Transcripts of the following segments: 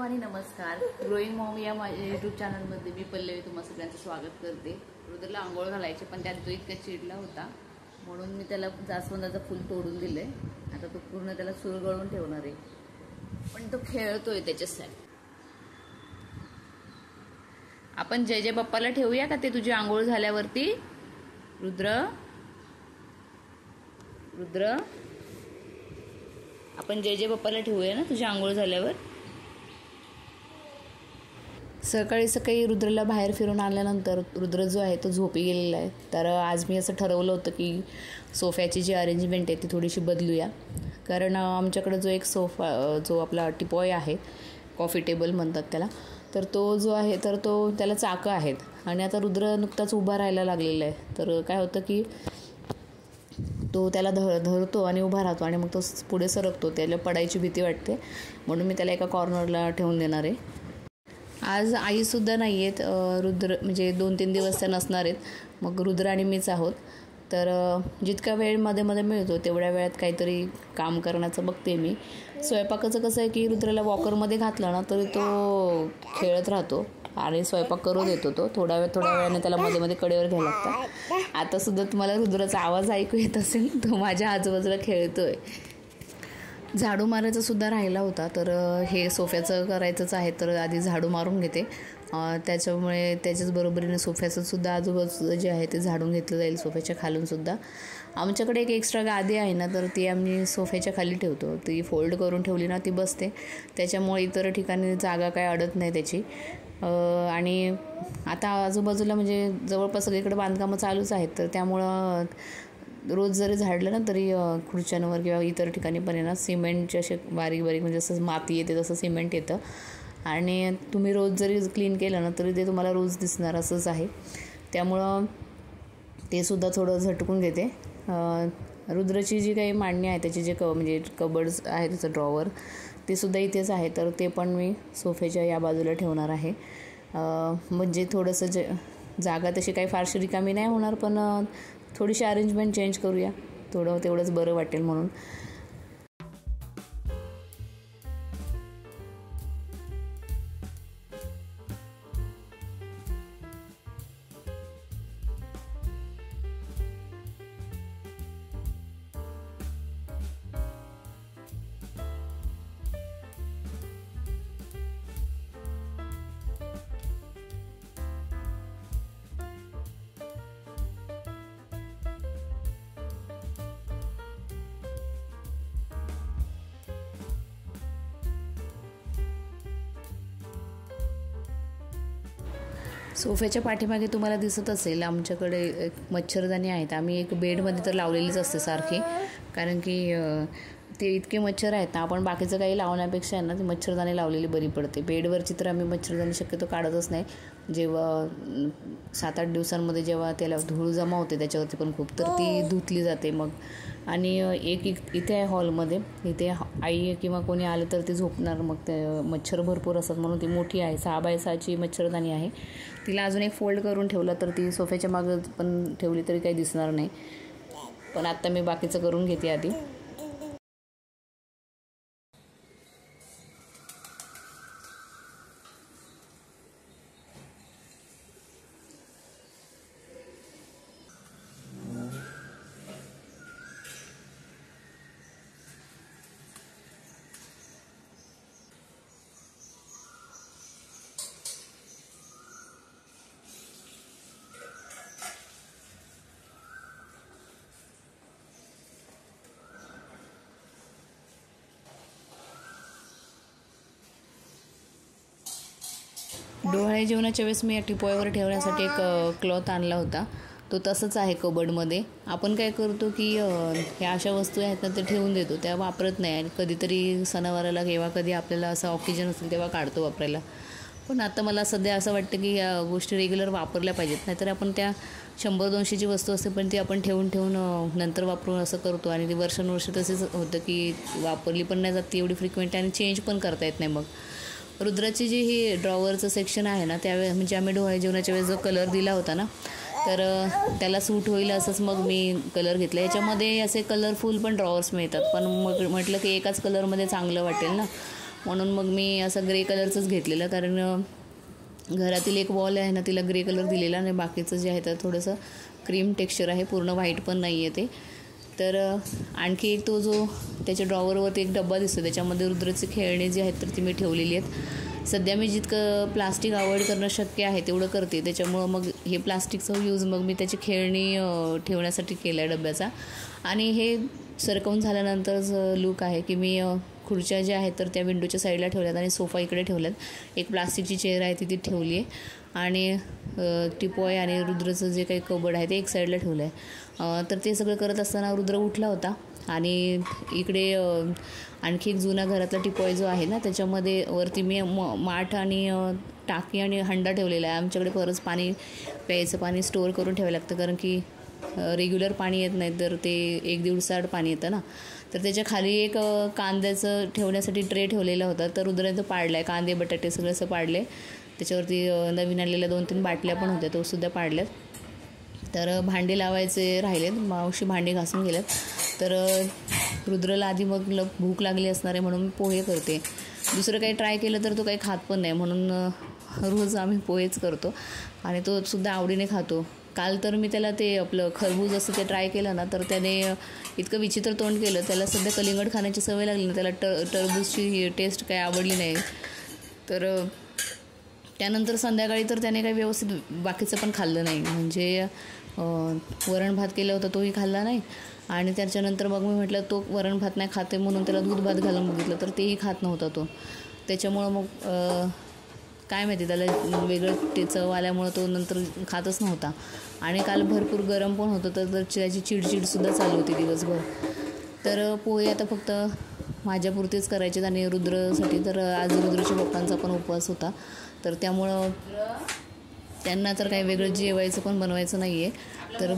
आणि नमस्कार. Growing Maugham या माझ्या यूट्यूब चॅनलमध्ये मी पल्लवी तुम्हा सगळ्यांचं स्वागत करते. रुद्रला आंघोळ घालायचे पण त्यात तो इतका चिडला होता म्हणून मी त्याला जास्वंदाचं फूल तोडून दिले. आता तो पूर्ण त्याला चुरगळून ठेवणार आहे पण तो खेळतोय त्याच्यासाठी. आपण जय जय बाप्पाला ठेवूया का ते तुझी आंघोळ झाल्यावरती? रुद्र रुद्र आपण जय जय बाप्पाला ठेवूया ना तुझी आंघोळ झाल्यावर. सकाळी सकाळी रुद्रला बाहेर फिरून आल्यानंतर रुद्र जो आहे तो झोपी गेलेला आहे. तर आज मी असं ठरवलं होतं की सोफ्याची जी अरेंजमेंट आहे ती थोडीशी बदलूया. कारण आमच्याकडे जो एक सोफा जो आपला टिपॉय आहे, कॉफी टेबल म्हणतात त्याला, तर तो जो आहे तर तो त्याला चाकं आहेत आणि आता रुद्र नुकताच उभा राहायला लागलेला आहे. तर काय होतं की तो त्याला धरतो आणि उभा राहतो आणि मग तो पुढे सरकतो. त्याला पडायची भीती वाटते म्हणून मी त्याला एका कॉर्नरला ठेवून देणार आहे. आज आईसुद्धा नाही आहेत. रुद्र म्हणजे 2-3 दिवस त्या नसणार आहेत. मग रुद्र आणि मीच आहोत. तर जितका वेळ मध्ये मध्ये मिळतो तेवढ्या वेळात काहीतरी काम करण्याचं बघते मी. स्वयंपाकाचं कसं आहे की रुद्राला वॉकरमध्ये घातलं ना तरी तो खेळत राहतो आणि स्वयंपाक करू देतो. तो थोड्या वेळाने त्याला मध्ये मध्ये कडेवर घ्यायला लागतात. आतासुद्धा तुम्हाला रुद्राचा आवाज ऐकू येत असेल, तो माझ्या आजूबाजूला खेळतोय. झाडू मारायचा सुद्धा राहिला होता तर हे सोफ्याचं करायचंच आहे तर आधी झाडू मारून घेते. त्याच्यामुळे त्याच्याच बरोबरीने सोफ्याचं सुद्धा आजूबाजूचं जे आहे ते झाडून घेतलं जाईल. सोफ्याच्या खालून सुद्धा आमच्याकडे एक एक्स्ट्रा गादी आहे ना तर ती आम्ही सोफ्याच्या खाली ठेवतो. ती फोल्ड करून ठेवली ना ती बसते. त्याच्यामुळे इतर ठिकाणी जागा काय अडत नाही त्याची. आणि आता आजूबाजूला म्हणजे जवळपास सगळीकडे बांधकामं चालूच आहेत तर त्यामुळं रोज जरी झाडलं ना तरी खुर्च्यांवर किंवा इतर ठिकाणी पण आहे ना सिमेंटचे असे बारीक बारीक म्हणजे जसं माती येते तसं सिमेंट येतं आणि तुम्ही रोज जरी क्लीन केलं ना तरी ते तुम्हाला रोज दिसणार असंच आहे. त्यामुळं ते सुद्धा थोडं झटकून घेते. रुद्राची जी काही मांडणी आहे त्याची जे म्हणजे कबर्ड्स आहे त्याचं ड्रॉवर ते सुद्धा इथेच आहे तर ते पण मी सोफ्याच्या या बाजूला ठेवणार आहे. म्हणजे थोडंसं जागा तशी काही फारशी रिकामी नाही होणार पण थोडीशी अरेंजमेंट चेंज करूया, तेवढंच बरं वाटेल म्हणून. सोफ्याच्या पाठीमागे तुम्हाला दिसत असेल आमच्याकडे एक मच्छरदाणी आहेत. आम्ही एक बेडमध्ये तर लावलेलीच असते सारखी, कारण की ते इतके मच्छर आहेत ना आपण बाकीचं काही लावण्यापेक्षा आहे ना ती मच्छरदाणी लावलेली बरी पडते. बेडवरची तर आम्ही मच्छरदाणी शक्यतो काढतच नाही. जेव्हा 7-8 दिवसांमध्ये जेव्हा त्याला धूळ जमा होते त्याच्यावरती पण खूप तर ती धुतली जाते मग. आणि एक इथे आहे हॉलमध्ये, इथे आई किंवा कोणी आलं तर ती झोपणार मग ते मच्छर भरपूर असतात म्हणून ती मोठी आहे 6x6ची मच्छरदाणी आहे. तिला अजून एक फोल्ड करून ठेवलं तर ती सोफ्याच्या मागं पण ठेवली तरी काही दिसणार नाही. पण आत्ता मी बाकीचं करून घेते आधी. डोहाळे जेवणाच्या वेळेस मी टिपॉयवर ठेवण्यासाठी एक क्लॉथ आणला होता. तो तसंच आहे कबर्डमध्ये. आपण काय करतो की ह्या अशा वस्तू आहेत ना ते ठेवून देतो, त्या वापरत नाही आणि कधीतरी सणावाराला किंवा कधी आपल्याला असं ऑकेजन असेल तेव्हा काढतो वापरायला. पण आता मला सध्या असं वाटतं की या गोष्टी रेग्युलर वापरल्या पाहिजेत. नाहीतर आपण त्या 100-200ची वस्तू असते पण ती आपण ठेवून नंतर वापरून असं करतो आणि ती वर्षानुवर्ष तसेच होतं की वापरली पण नाही जात ती एवढी फ्रिक्वेंट आणि चेंज पण करता येत नाही. मग रुद्राची जी ही ड्रॉवरचं सेक्शन आहे ना त्यावेळेस म्हणजे आम्ही डोहाळे जेवणाच्या वेळेस जो कलर दिला होता ना तर त्याला सूट होईल असंच मग मी कलर घेतला. याच्यामध्ये असे कलरफुल पण ड्रॉवर्स मिळतात पण मग म्हटलं की एकाच कलरमध्ये चांगलं वाटेल ना म्हणून मग मी असं ग्रे कलरचंच घेतलेलं, कारण घरातील एक वॉल आहे ना तिला ग्रे कलर दिलेला आणि बाकीचं जे आहे तर थोडंसं क्रीम टेक्स्चर आहे, पूर्ण व्हाईट पण नाही आहे ते. तर आणखी एक तो जो त्याच्या ड्रॉवरवरती एक डब्बा दिसतो, त्याच्यामध्ये रुद्रचे खेळणे जे आहेत तर ती मी ठेवलेली आहेत. सध्या मी जितकं प्लास्टिक अवॉइड करणं शक्य आहे तेवढं करते, त्याच्यामुळं मग हे प्लास्टिकचं यूज मग मी त्याची खेळणी ठेवण्यासाठी केलं आहे डब्याचा. आणि हे सरकवून झाल्यानंतर लूक आहे की मी खुर्च्या ज्या आहेत तर त्या विंडोच्या साईडला ठेवल्यात आणि सोफा इकडे ठेवल्यात. एक प्लास्टिकची चेअर आहे ती ठेवली आहे आणि टिपॉय आणि रुद्रचं जे काही कबड आहे ते एक साईडला ठेवलं आहे. तर ते सगळं करत असताना रुद्र उठला होता आणि इकडे आणखी एक जुना घरातला टिपॉय जो आहे ना त्याच्यामध्ये वरती मी माठ आणि टाकी आणि हंडा ठेवलेला आहे. आमच्याकडे बरंच पाणी, प्यायचं पाणी स्टोअर करून ठेवायला लागतं, कारण की रेग्युलर पाणी येत नाही तर ते 1 दिवसाआड पाणी येतं ना. तर त्याच्या खाली एक कांद्याचं ठेवण्यासाठी ट्रे ठेवलेला होता, तर रुद्राने तो पाडला आहे. कांदे बटाटे सगळं असं पाडले. त्याच्यावरती नवीन आणलेल्या 2-3 बाटल्या पण होत्या, तो सुद्धा पाडल्यात. तर भांडी लावायचे राहिलेत, मावशी भांडी घासून गेल्यात. तर रुद्रला आधी मग भूक लागली असणार आहे म्हणून मी पोहे करते. दुसरं काही ट्राय केलं तर तो काही खात पण नाही, म्हणून रोज आम्ही पोहेच करतो आणि तो सुद्धा आवडीने खातो. काल तर मी त्याला ते आपलं खरबूज असं ते ट्राय केलं ना, तर त्याने इतकं विचित्र तोंड केलं. त्याला सध्या कलिंगड खाण्याची सवय लागली ना, त्याला टरबूजची टेस्ट काही आवडली नाही. तर त्यानंतर संध्याकाळी तर त्याने काही व्यवस्थित बाकीचं पण खाल्लं नाही, म्हणजे वरण भात केलं होतं तोही खाल्ला नाही. आणि त्याच्यानंतर मग मी म्हटलं तो वरण भात नाही खाते म्हणून त्याला दूध भात घालून बघितलं तर तेही खात नव्हता तो. त्याच्यामुळं मग काय माहिती त्याला वेगळं चव आल्यामुळं तो नंतर खातच नव्हता. आणि काल भरपूर गरम पण होतं, तर त्याची चिडचिडसुद्धा चालू होती दिवसभर. तर पोहे आता फक्त माझ्यापुरतेच करायचे आणि रुद्रसाठी. तर आज रुद्रच्या पप्पांचा पण उपवास होता, तर त्यामुळं त्यांना तर काही वेगळं जेवायचं पण बनवायचं नाही आहे. तर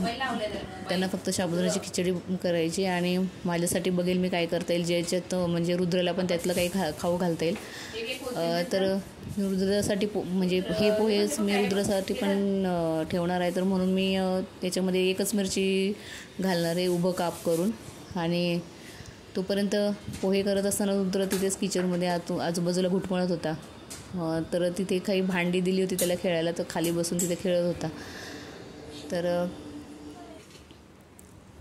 त्यांना फक्त साबुदाण्याची खिचडी करायची आणि माझ्यासाठी बघेल मी काय करता येईल, ज्याच्यात म्हणजे रुद्रला पण त्यातलं काही खाऊ घालता येईल. तर रुद्रासाठी म्हणजे हे पोहेच मी रुद्रासाठी पण ठेवणार आहे, तर म्हणून मी त्याच्यामध्ये एकच मिरची घालणार आहे उभं काप करून. आणि तोपर्यंत पोहे करत असताना रुद्र तिथेच किचनमध्ये आजूबाजूला घुटमळत होता. तर तिथे काही भांडी दिली होती त्याला खेळायला, तर खाली बसून तिथे खेळत होता. तर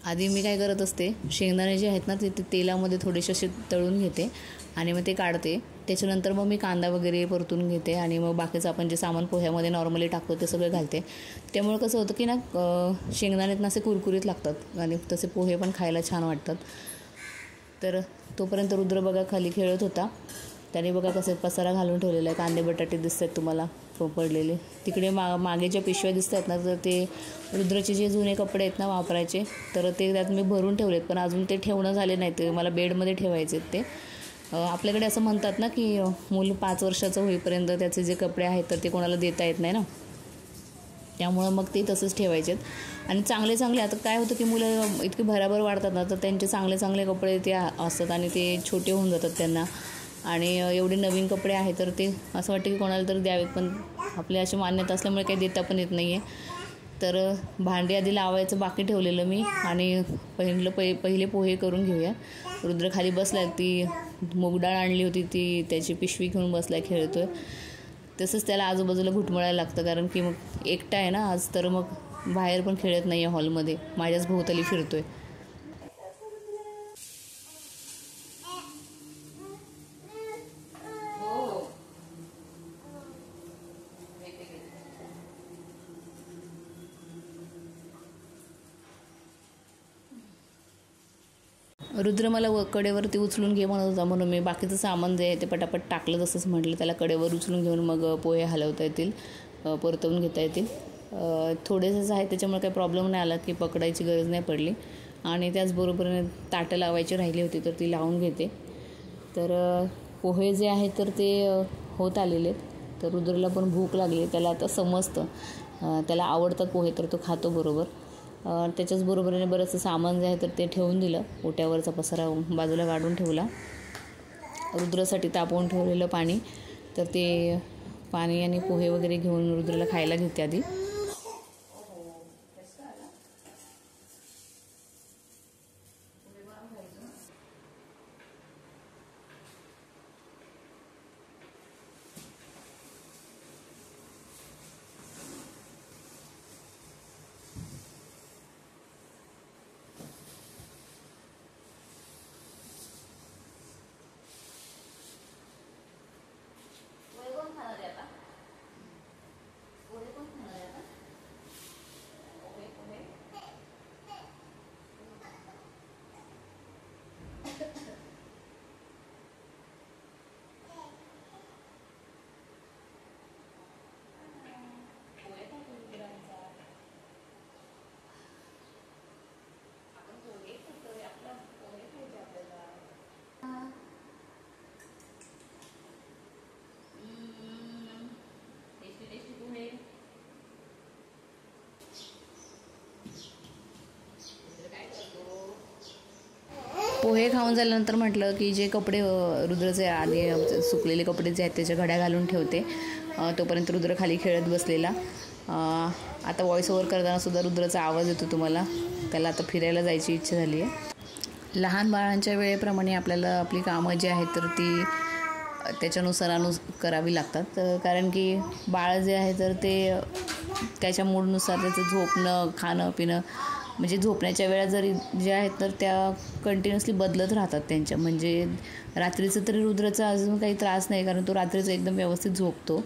आधी मी काय करत असते, शेंगदाणे जे आहेत ना ते तेलामध्ये थोडेसे असे तळून घेते आणि मग ते काढते. त्याच्यानंतर मग मी कांदा वगैरे परतून घेते आणि मग बाकीचं आपण जे सामान पोह्यामध्ये नॉर्मली टाकतो ते सगळं घालते. त्यामुळे कसं होतं की ना शेंगदाण्यात ना असे कुरकुरीत लागतात आणि तसे पोहे पण खायला छान वाटतात. तर तोपर्यंत रुद्र बघा खाली खेळत होता. त्याने बघा कसं पसारा घालून ठेवलेला आहे. कांदे बटाटे दिसत आहेत तुम्हाला पडलेले. तिकडे मागे ज्या पिशव्या दिसत आहेत ना, तर ते रुद्रचे जे जुने कपडे आहेत ना वापरायचे, तर ते त्यात मी भरून ठेवलेत, पण अजून ते ठेवणं झाले नाही. ते मला बेडमध्ये ठेवायचे ते. आपल्याकडे असं म्हणतात ना की मूल 5 वर्षाचं होईपर्यंत त्याचे जे कपडे आहेत तर ते कोणाला देता येत नाही ना, त्यामुळं मग ते तसंच ठेवायचे. आणि चांगले आता काय होतं की मुलं इतकी भराभर वाढतात ना, तर त्यांचे चांगले कपडे ते असतात आणि ते छोटे होऊन जातात त्यांना. आणि एवढे नवीन कपडे आहेत तर ते असं वाटतं की कोणाला तरी द्यावेत, पण आपल्या अशी मान्यता असल्यामुळे काही देता पण येत नाही आहे. तर भांडी आधी लावायचं बाकी ठेवलेलं मी आणि पहिले पोहे करून घेऊया. रुद्र खाली बसला, ती मूग डाळ आणली होती ती त्याची पिशवी घेऊन बसला खेळतोय. तसंच त्याला आजूबाजूला घुटमळायला लागतं, कारण की मग एकटा आहे ना आज, तर मग बाहेर पण खेळत नाही आहे हॉलमध्ये, माझ्याच भोवताली फिरतोय. रुद्र मला कडेवरती उचलून घे म्हणत होता, म्हणून मी बाकीचं सामान जे आहे ते पटापट टाकलं. तसंच म्हटलं त्याला कडेवर उचलून घेऊन मग पोहे हलवता येतील, परतवून घेता येतील. थोडेसेच आहे त्याच्यामुळे काही प्रॉब्लेम नाही आला की पकडायची गरज नाही पडली. आणि त्याचबरोबरीने ताटं लावायची राहिली होती तर ती लावून घेते. तर पोहे जे आहेत तर ते होत आलेले आहेत. तर रुद्रला पण भूक लागली, त्याला आता समजतं, त्याला आवडतात पोहे तर तो खातो बरोबर. त्याच्याच बरोबरीने बरंचसं सामान जे आहे तर ते ठेवून दिलं. ओट्यावरचा पसारा बाजूला काढून ठेवला. रुद्रासाठी तापवून ठेवलेलं पाणी, तर ते पाणी आणि पोहे वगैरे घेऊन रुद्रला खायला घेते आधी. पोहे खाऊन झाल्यानंतर म्हटलं की जे कपडे रुद्रचे आधी सुकलेले कपडे जे आहेत त्याच्या घड्या घालून ठेवते. तोपर्यंत रुद्र खाली खेळत बसलेला. आता व्हॉइस ओव्हर करताना सुद्धा रुद्राचा आवाज येतो तुम्हाला. त्याला आता फिरायला जायची इच्छा झाली आहे. लहान बाळांच्या वेळेप्रमाणे आपल्याला आपली कामं जी आहेत तर ती त्याच्यानुसार करावी लागतात. कारण की बाळ जे आहे तर ते त्याच्या मूडनुसार त्याचं झोपणं, खाणं पिणं म्हणजे झोपण्याच्या वेळा जरी ज्या आहेत तर त्या कंटिन्युअसली बदलत राहतात त्यांच्या. म्हणजे रात्रीचं तरी रुद्राचा अजून काही त्रास नाही कारण तो रात्रीचं एकदम व्यवस्थित झोपतो.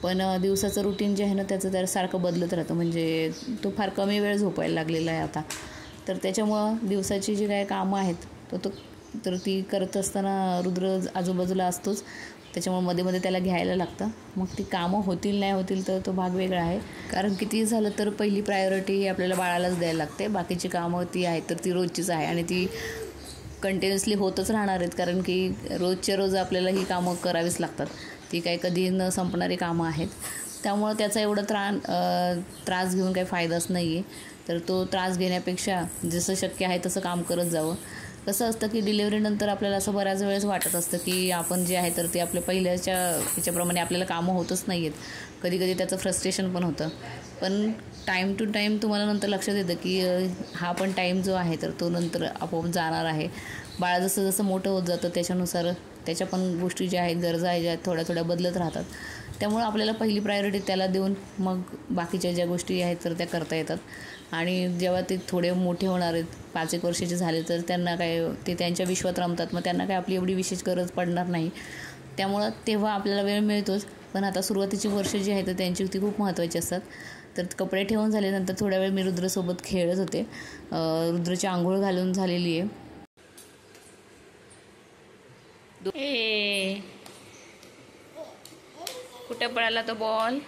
पण दिवसाचं रुटीन जे आहे ना त्याचं त्यासारखं बदलत राहतं. म्हणजे तो फार कमी वेळ झोपायला लागलेला आहे आता. तर त्याच्यामुळं दिवसाची जी काही कामं आहेत तर ती करत असताना रुद्र आजूबाजूला असतोच. त्याच्यामुळे मध्ये मध्ये त्याला घ्यायला लागतं. मग ती कामं होतील नाही होतील तर तो भाग वेगळा आहे. कारण कितीही झालं तर पहिली प्रायोरिटी ही आपल्याला बाळालाच द्यायला लागते. बाकीची कामं ती आहेत तर ती रोजचीच आहे आणि ती कंटिन्युअसली होतच राहणार आहेत. कारण की रोजच्या रोज आपल्याला ही कामं करावीच लागतात. ती काही कधी न संपणारी कामं आहेत. त्यामुळं त्याचा एवढा त्रास घेऊन काही फायदाच नाही आहे. तर तो त्रास घेण्यापेक्षा जसं शक्य आहे तसं काम करत जावं. कसं असतं की डिलिव्हरीनंतर आपल्याला असं बऱ्याच वेळेस वाटत असतं की आपण जे आहे तर ते आपल्या पहिल्याच्या ह्याच्याप्रमाणे आपल्याला कामं होतच नाही आहेत. कधी कधी त्याचं फ्रस्ट्रेशन पण होतं. पण टाईम टू टाईम तुम्हाला नंतर लक्षात येतं की हा पण टाईम जो आहे तर तो नंतर आपोआप जाणार आहे. बाळ जसं जसं मोठं होत जातं त्याच्यानुसार त्याच्या पण गोष्टी ज्या आहेत गरजा आहेत ज्या थोड्या थोड्या बदलत राहतात. त्यामुळं आपल्याला पहिली प्रायोरिटी त्याला देऊन मग बाकीच्या ज्या गोष्टी आहेत तर त्या करता येतात. आणि जेव्हा ते थोडे मोठे होणार आहेत 5-1 वर्षाचे झाले तर त्यांना काय ते त्यांच्या विश्वात रमतात. मग त्यांना काय आपली एवढी विशेष गरज पडणार नाही. त्यामुळं तेव्हा आपल्याला वेळ मिळतोच. पण आता सुरुवातीची वर्ष जी आहेत तर त्यांची ती खूप महत्त्वाची असतात. तर कपडे ठेवून झाल्यानंतर थोड्या वेळ मी रुद्रसोबत खेळत होते. रुद्रची आंघोळ घालून झालेली आहे. कुठे पडाला तो बॉल?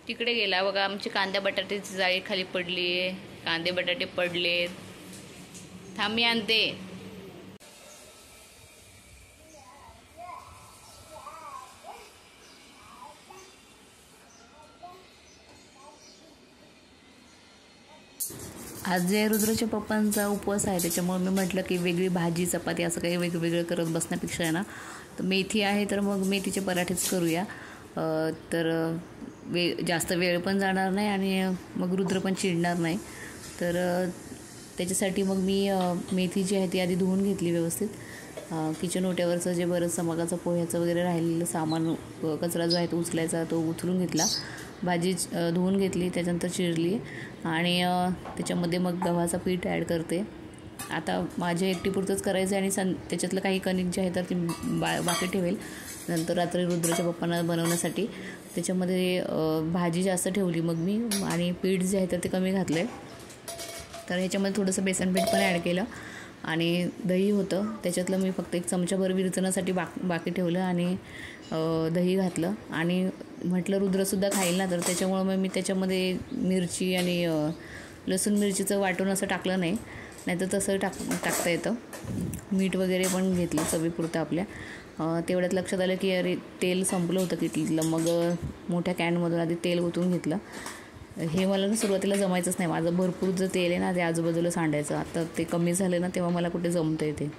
तिकडे गेला बघा. आमची कांद्या बटाट्याची जाळी खाली पडली आहे. कांदे बटाटे पडलेत. थांब मी आणते. आज जे रुद्रच्या पप्पांचा उपवास आहे त्याच्यामुळे मी म्हटलं की वेगळी भाजी चपाती असं काही वेगवेगळं करत बसण्यापेक्षा आहे ना तर मेथी आहे तर मग मेथीचे पराठेच करूया. तर जास्त वेळ पण जाणार नाही आणि मग रुद्र पण चिडणार नाही. तर त्याच्यासाठी मग मी मेथी जी आहे ती आधी धुवून घेतली व्यवस्थित. किचन ओट्यावरचं जे बरंचसं मगाचं पोह्याचं वगैरे राहिलेलं सामान कचरा जो आहे तो उचलायचा तो उचलून घेतला. भाजी धुवून घेतली त्याच्यानंतर चिरली आणि त्याच्यामध्ये मग गव्हाचं पीठ ॲड करते. आता माझ्या एकटीपुरतंच करायचं आहे आणि त्याच्यातलं काही कणिक जे आहे तर ती बाकी ठेवेल नंतर रात्री रुद्रच्या पप्पांना बनवण्यासाठी. त्याच्यामध्ये भाजी जास्त ठेवली मग मी आणि पीठ जे आहे तर ते कमी घातलं आहे. तर ह्याच्यामध्ये थोडंसं बेसन पीठ पण ॲड केलं आणि दही होतं त्याच्यातलं मी फक्त 1 चमचाभर विरचण्यासाठी बाकी ठेवलं आणि दही घातलं आणि म्हटलं रुद्रसुद्धा खाईल ना तर त्याच्यामुळं मग मी त्याच्यामध्ये मिरची आणि लसूण मिरचीचं वाटून असं टाकलं नाही तर तसं टाकता येतं. मीठ वगैरे पण घेतलं चवीपुरतं आपल्या. तेवढ्यात लक्षात आलं की अरे तेल संपलं होतं किटलीतलं. मग मोठ्या कॅनमधून आधी तेल ओतून घेतलं. हे मला ना सुरुवातीला जमायचंच नाही. माझं भरपूर जे तेल आहे ना ते आजूबाजूला सांडायचं. आता ते कमी झालं ना तेव्हा मला कुठे जमतं आहे ते.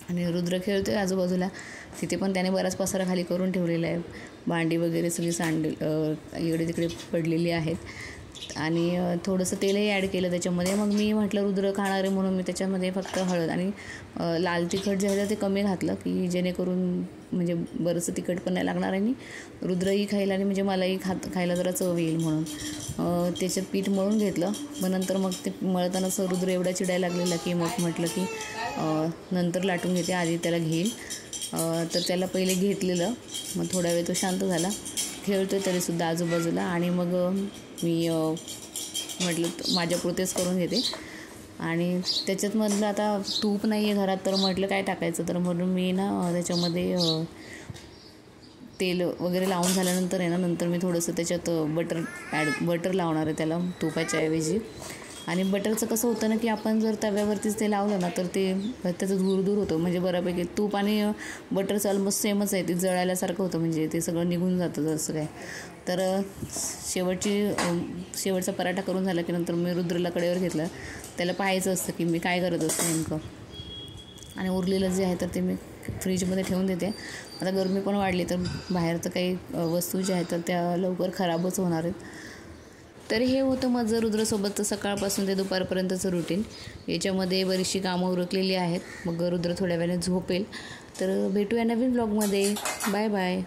आणि रुद्र खेळतो आहे आजूबाजूला. तिथे पण त्याने बराच पसारा खाली करून ठेवलेला आहे. भांडी वगैरे सगळी इकडे तिकडे पडलेली आहेत. आणि थोडंसं तेलही ॲड केलं त्याच्यामध्ये. मग मी म्हटलं रुद्र खाणार आहे म्हणून मी त्याच्यामध्ये फक्त हळद आणि लाल तिखट जे आहे ते कमी घातलं की जेणेकरून म्हणजे बरंचसं तिखट पण नाही लागणार आणि रुद्रही खाईल आणि म्हणजे मलाही खायला जरा चव येईल म्हणून त्याच्यात पीठ मळून घेतलं. मग नंतर मग ते मळतानाच रुद्र एवढा चिडायला लागलेला की मग म्हटलं की नंतर लाटून घेते आधी त्याला घेईल. तर त्याला पहिले घेतलेलं. मग थोडा वेळ तो शांत झाला. खेळतो तरीसुद्धा आजूबाजूला आणि मग मी म्हटलं माझ्यापुरतेच करून घेते. आणि त्याच्यात म्हटलं आता तूप नाही आहे घरात तर म्हटलं काय टाकायचं तर म्हणून मी ना त्याच्यामध्ये तेल वगैरे लावून झाल्यानंतर आहे ना नंतर मी थोडंसं त्याच्यात बटर लावणार आहे त्याला तुपाच्या ऐवजी. आणि बटरचं कसं होतं ना की आपण जर तव्यावरतीच ते लावलं ना तर ते त्याचं धूर दूर होतं. म्हणजे बऱ्यापैकी तूप आणि बटरचं ऑलमोस्ट सेमच आहे, ते जळायल्यासारखं होतं, म्हणजे ते सगळं निघून जातं जसं काय. तर शेवटचा पराठा करून झाला की नंतर मी रुद्रला कडेवर घेतलं. त्याला पाहायचं असतं की मी काय करत असते नेमकं. आणि उरलेलं जे आहे तर ते मी फ्रीजमध्ये ठेवून देते. आता गरमी पण वाढली तर बाहेरचं काही वस्तू ज्या आहेत तर त्या लवकर खराबच होणार आहेत. तर हे होतं माझं रुद्रसोबतचं सकाळपासून ते दुपारपर्यंतचं रुटीन. याच्यामध्ये बरीचशी कामं उरकलेली आहेत. मग रुद्र थोड्या वेळाने झोपेल. तर भेटूया नवीन ब्लॉगमध्ये. Bye bye.